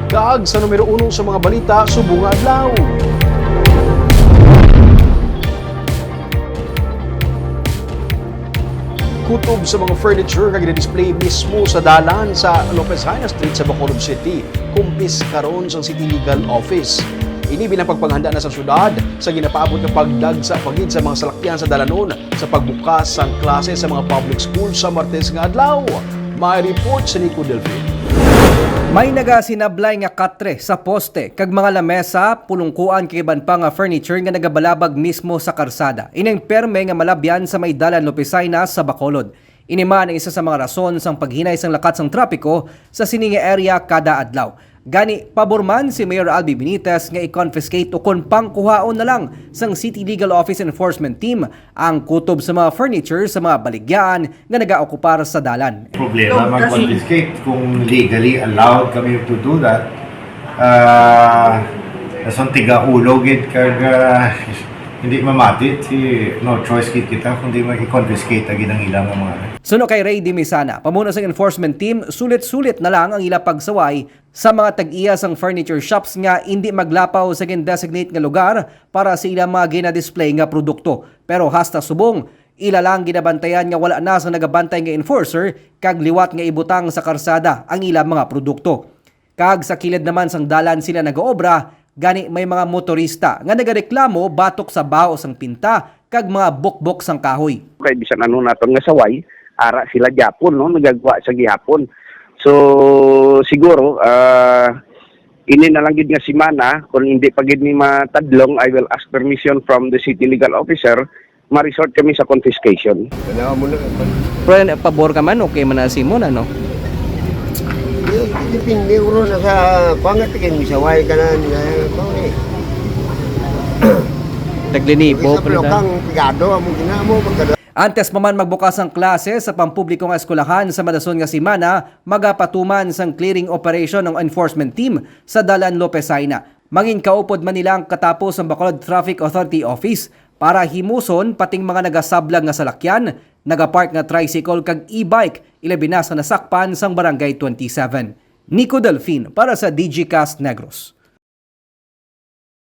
Kag sa numero 1 sa mga balita subong nga adlaw. Kutob sa mga furniture kag display mismo sa dalan sa Lopez Haina Street sa Bacolod City, kumpis karon sa City Legal Office. Ini bilang pagpanghanda na sa syudad sa ginapaabot nga pagdag sa pagid sa mga salakyan sa dalanon sa pagbukas sang klase sa mga public school sa Martes nga adlaw. May report sa Nico Delfin. May nagasinablay nga katre sa poste kag mga lamesa, pulungkuan kay iban pa nga furniture nga nagabalabag mismo sa karsada. Ining perme nga malabyan sa may dalan Lopez Haina sa Bacolod. Ini man ang isa sa mga rason sang paghinay sang lakat sang trapiko sa sininga area kada adlaw. Gani paborman si Mayor Albi Benitez nga i-confiscate o kon pangkuhaon na lang sang City Legal Office Enforcement Team ang kutob sa mga furniture sa mga baligyan nga nagaokupar sa dalan. Problema mag-confiscate kung legally allowed kami to do that. Nasong tiga-ulo gid kag hindi mamatit no choice kita kundi mag-confiscate agad ang ilang mga. Suno kay Ray Dimisana, pamuno sa enforcement team, sulit-sulit na lang ang ila pagsaway sa mga tag-iya sang furniture shops nga hindi maglapaw sa designate nga lugar para sa ilang mga gina-display nga produkto. Pero hasta subong, ila lang ginabantayan nga wala na sa nagabantay nga enforcer kag liwat nga ibutang sa karsada ang ilang mga produkto. Kag sa kilid naman sang dalan sila nagaobra, gani may mga motorista nga nagareklamo batok sa bao sang pinta kag mga bukbok sang kahoy. Kay bisan ano naton nga saway, ara sila gyapon no nagagwa sa gihapon. So siguro ini na lang gid nga semana kung hindi pa gid ni matadlong, I will ask permission from the city legal officer, ma-resort kami sa confiscation. Pero pabor ka man, okay man na simon ano? Depende uro na sa pangatigin misaway ka na Taglinipo sa pelokang pigado amo ginamo pagkada. Antes pa man magbukas ang klase sa pampublikong eskwelahan sa madason nga semana, magapatuman sang clearing operation ng enforcement team sa Dalan Lopez Haina. Mangin kaupod man nila ang katapos ang Bacolod Traffic Authority Office para himuson pating mga nagasablang nga salakyan, nagapark nga tricycle kag e-bike, ilabi na sa nasakpan sang Barangay 27. Nico Delfin para sa DigiCast Negros.